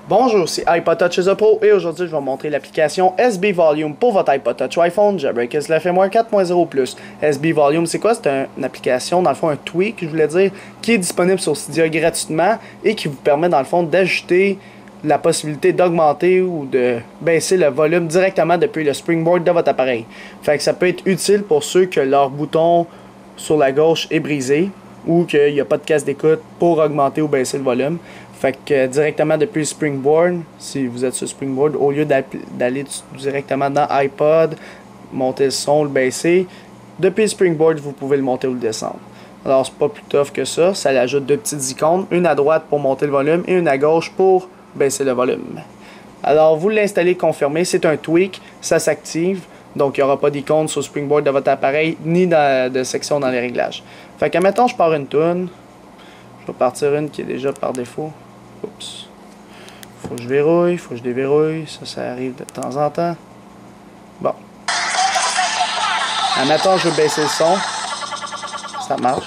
Bonjour, c'est iPod Touch Pro et aujourd'hui je vais vous montrer l'application SB Volume pour votre iPod Touch iPhone Jailbreak SL Firmware 4.0+. SB Volume, c'est quoi? C'est une application, dans le fond un tweak, je voulais dire, qui est disponible sur Cydia gratuitement et qui vous permet dans le fond d'ajouter la possibilité d'augmenter ou de baisser le volume directement depuis le springboard de votre appareil. Fait que ça peut être utile pour ceux que leur bouton sur la gauche est brisé ou qu'il n'y a pas de casse d'écoute pour augmenter ou baisser le volume. Fait que directement depuis le Springboard, si vous êtes sur Springboard, au lieu d'aller directement dans iPod, monter le son, le baisser, depuis le Springboard, vous pouvez le monter ou le descendre. Alors c'est pas plus tough que ça, ça l'ajoute deux petites icônes, une à droite pour monter le volume et une à gauche pour baisser le volume. Alors vous l'installez confirmé, c'est un tweak, ça s'active, donc il n'y aura pas d'icône sur le Springboard de votre appareil, ni de section dans les réglages. Fait que mettons je pars une tune, je vais partir une qui est déjà par défaut. Oups. Faut que je verrouille, faut que je déverrouille. Ça arrive de temps en temps. Bon. Admettons, je veux baisser le son. Ça marche.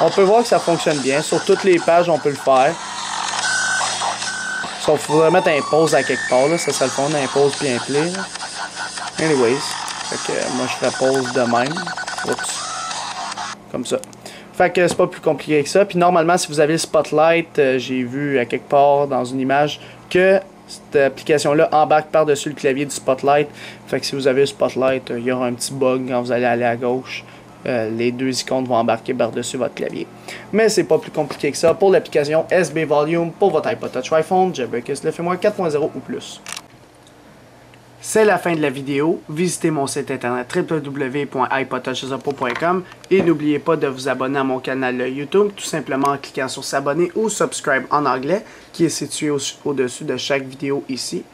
On peut voir que ça fonctionne bien. Sur toutes les pages, on peut le faire. Sauf qu'il faudrait mettre un pause à quelque part. Là. Ça le fond, un pause puis un play. Là. Anyways. Fait que moi, je ferai pause de même. Oups. Comme ça. Fait que c'est pas plus compliqué que ça. Puis normalement, si vous avez le Spotlight, j'ai vu à quelque part dans une image que cette application-là embarque par-dessus le clavier du Spotlight. Fait que si vous avez le Spotlight, il y aura un petit bug quand vous allez aller à gauche. Les deux icônes vont embarquer par-dessus votre clavier. Mais c'est pas plus compliqué que ça pour l'application SB Volume pour votre iPod Touch iPhone Jailbreak SL Firmware 4.0 ou plus. C'est la fin de la vidéo. Visitez mon site internet www.ipodtouchesupro.com et n'oubliez pas de vous abonner à mon canal YouTube tout simplement en cliquant sur s'abonner ou subscribe en anglais qui est situé au-dessus de chaque vidéo ici.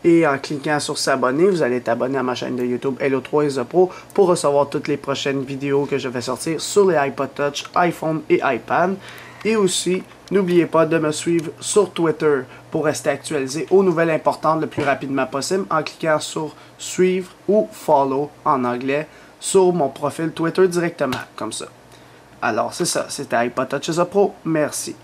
Et en cliquant sur s'abonner, vous allez être abonné à ma chaîne de YouTube Hello3isthepro pour recevoir toutes les prochaines vidéos que je vais sortir sur les iPod Touch, iPhone et iPad. Et aussi, n'oubliez pas de me suivre sur Twitter pour rester actualisé aux nouvelles importantes le plus rapidement possible en cliquant sur suivre ou follow en anglais sur mon profil Twitter directement, comme ça. Alors c'est ça, c'était iPod Touch Pro. Merci.